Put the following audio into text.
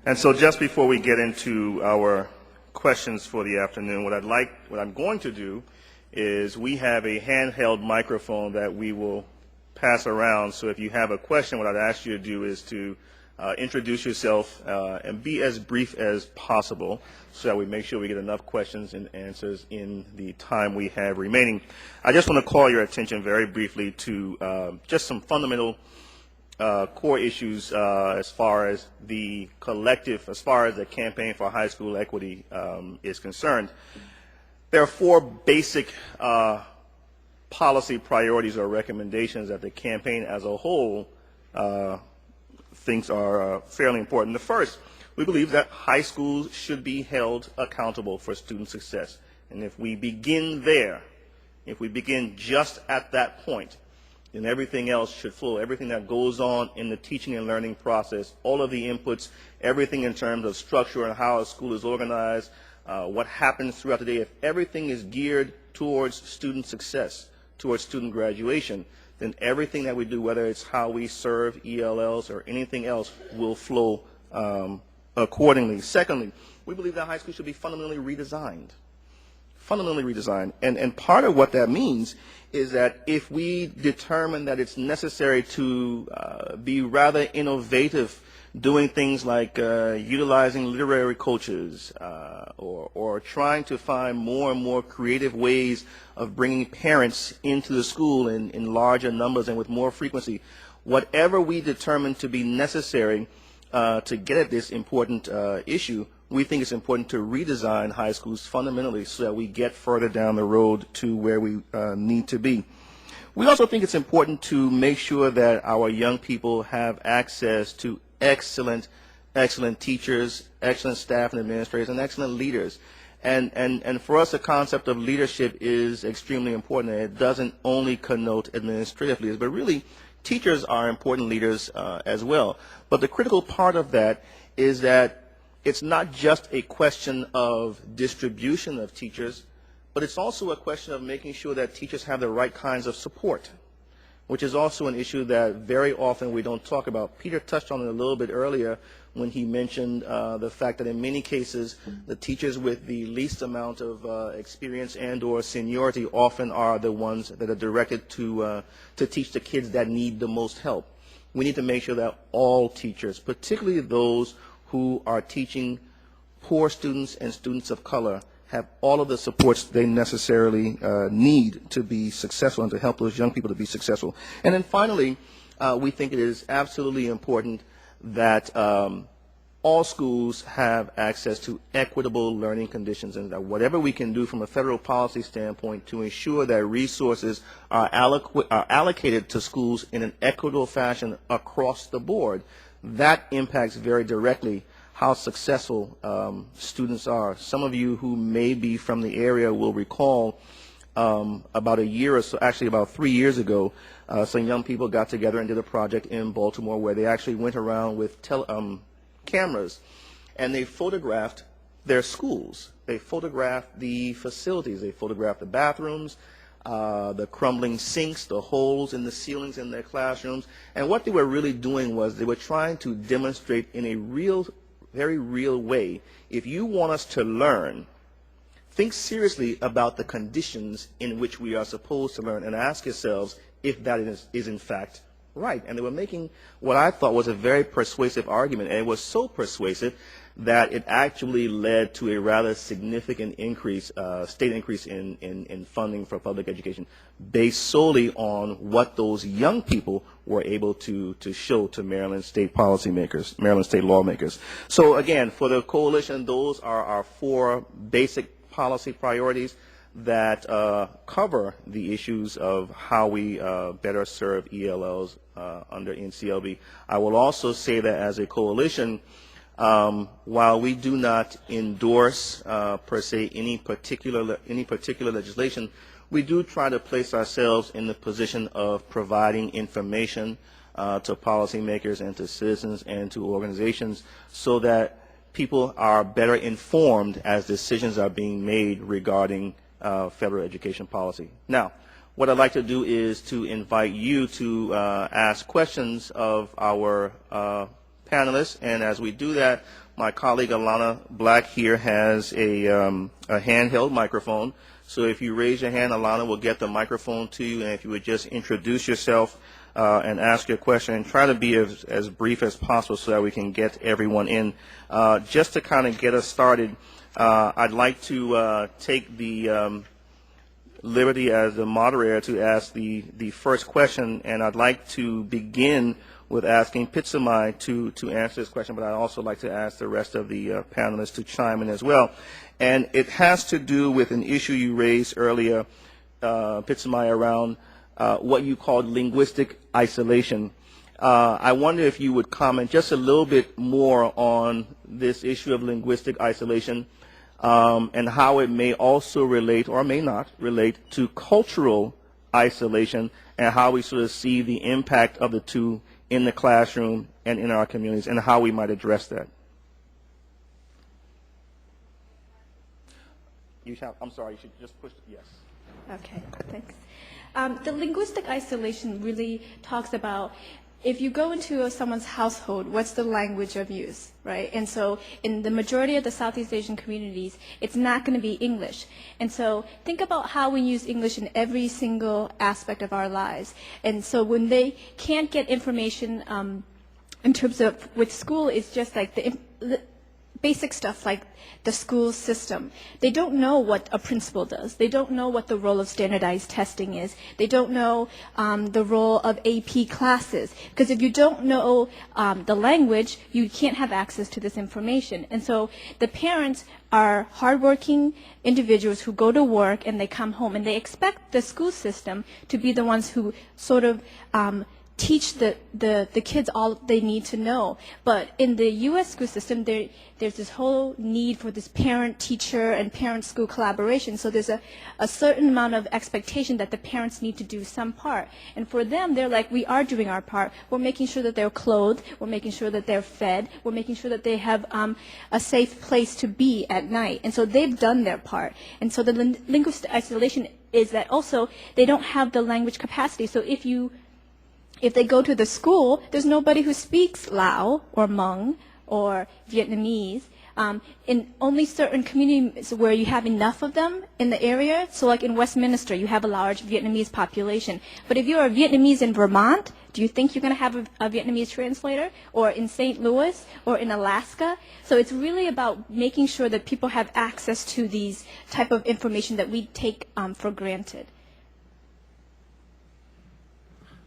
And so just before we get into our questions for the afternoon, what I'm going to do is we have a handheld microphone that we will pass around. So if you have a question, what I'd ask you to do is to introduce yourself and be as brief as possible so that we make sure we get enough questions and answers in the time we have remaining. I just want to call your attention very briefly to just some fundamental core issues as far as the collective, as far as the campaign for high school equity is concerned. There are four basic policy priorities or recommendations that the campaign as a whole thinks are fairly important. The first, we believe that high schools should be held accountable for student success. And if we begin there, if we begin just at that point, then everything else should flow. Everything that goes on in the teaching and learning process, all of the inputs, everything in terms of structure and how a school is organized, what happens throughout the day, if everything is geared towards student success, towards student graduation, then everything that we do, whether it's how we serve ELLs or anything else, will flow accordingly. Secondly, we believe that high school should be fundamentally redesigned. And part of what that means is that if we determine that it's necessary to be rather innovative, doing things like utilizing literary coaches or trying to find more and more creative ways of bringing parents into the school in larger numbers and with more frequency, whatever we determine to be necessary to get at this important issue, we think it's important to redesign high schools fundamentally so that we get further down the road to where we need to be. We also think it's important to make sure that our young people have access to excellent teachers, excellent staff and administrators, and excellent leaders. And for us, the concept of leadership is extremely important. And it doesn't only connote administrative leaders, but really teachers are important leaders as well. But the critical part of that is that it's not just a question of distribution of teachers, but it's also a question of making sure that teachers have the right kinds of support, which is also an issue that very often we don't talk about. Peter touched on it a little bit earlier when he mentioned the fact that in many cases the teachers with the least amount of experience and or seniority often are the ones that are directed to teach the kids that need the most help. We need to make sure that all teachers, particularly those who are teaching poor students and students of color, have all of the supports they necessarily need to be successful and to help those young people to be successful. And then finally, we think it is absolutely important that all schools have access to equitable learning conditions, and that whatever we can do from a federal policy standpoint to ensure that resources are allocated to schools in an equitable fashion across the board, that impacts very directly how successful students are. Some of you who may be from the area will recall about a year or so, actually about 3 years ago, some young people got together and did a project in Baltimore where they actually went around with cameras and they photographed their schools. They photographed the facilities. They photographed the bathrooms, the crumbling sinks, the holes in the ceilings in their classrooms. And what they were really doing was they were trying to demonstrate in a very real way, if you want us to learn, think seriously about the conditions in which we are supposed to learn and ask yourselves if that is in fact right. And they were making what I thought was a very persuasive argument, and it was so persuasive that it actually led to a rather significant increase, state increase in funding for public education based solely on what those young people were able to show to Maryland state policymakers, Maryland state lawmakers. So again, for the coalition, those are our four basic policy priorities that cover the issues of how we better serve ELLs under NCLB. I will also say that as a coalition, while we do not endorse per se any particular legislation, we do try to place ourselves in the position of providing information to policymakers and to citizens and to organizations so that people are better informed as decisions are being made regarding federal education policy. Now, what I'd like to do is to invite you to ask questions of our panelists. And as we do that, my colleague Alana Black here has a handheld microphone. So if you raise your hand, Alana will get the microphone to you. And if you would just introduce yourself and ask your question, and try to be as brief as possible so that we can get everyone in. Just to kind of get us started, I'd like to take the liberty as the moderator to ask the first question, and I'd like to begin with asking Pitsamai to answer this question, but I'd also like to ask the rest of the panelists to chime in as well. And it has to do with an issue you raised earlier, Pitsamai, around what you called linguistic isolation. I wonder if you would comment just a little bit more on this issue of linguistic isolation, and how it may also relate, or may not relate, to cultural isolation, and how we sort of see the impact of the two in the classroom and in our communities, and how we might address that. I'm sorry, you should just push, yes. Okay, thanks. The linguistic isolation really talks about if you go into someone's household, what's the language of use, right? And so in the majority of the Southeast Asian communities, it's not going to be English. And so think about how we use English in every single aspect of our lives. And so when they can't get information in terms of with school, it's just like the basic stuff like the school system. They don't know what a principal does. They don't know what the role of standardized testing is. They don't know the role of AP classes. Because if you don't know the language, you can't have access to this information. And so the parents are hardworking individuals who go to work and they come home, and they expect the school system to be the ones who sort of teach the kids all they need to know. But in the U.S. school system, there's this whole need for this parent-teacher and parent-school collaboration. So there's a certain amount of expectation that the parents need to do some part. And for them, they're like, we are doing our part. We're making sure that they're clothed. We're making sure that they're fed. We're making sure that they have a safe place to be at night. And so they've done their part. And so the linguistic isolation is that also they don't have the language capacity. So if they go to the school, there's nobody who speaks Lao or Hmong or Vietnamese. In only certain communities where you have enough of them in the area, so like in Westminster, you have a large Vietnamese population. But if you're a Vietnamese in Vermont, do you think you're going to have a Vietnamese translator? Or in St. Louis or in Alaska? So it's really about making sure that people have access to these type of information that we take for granted.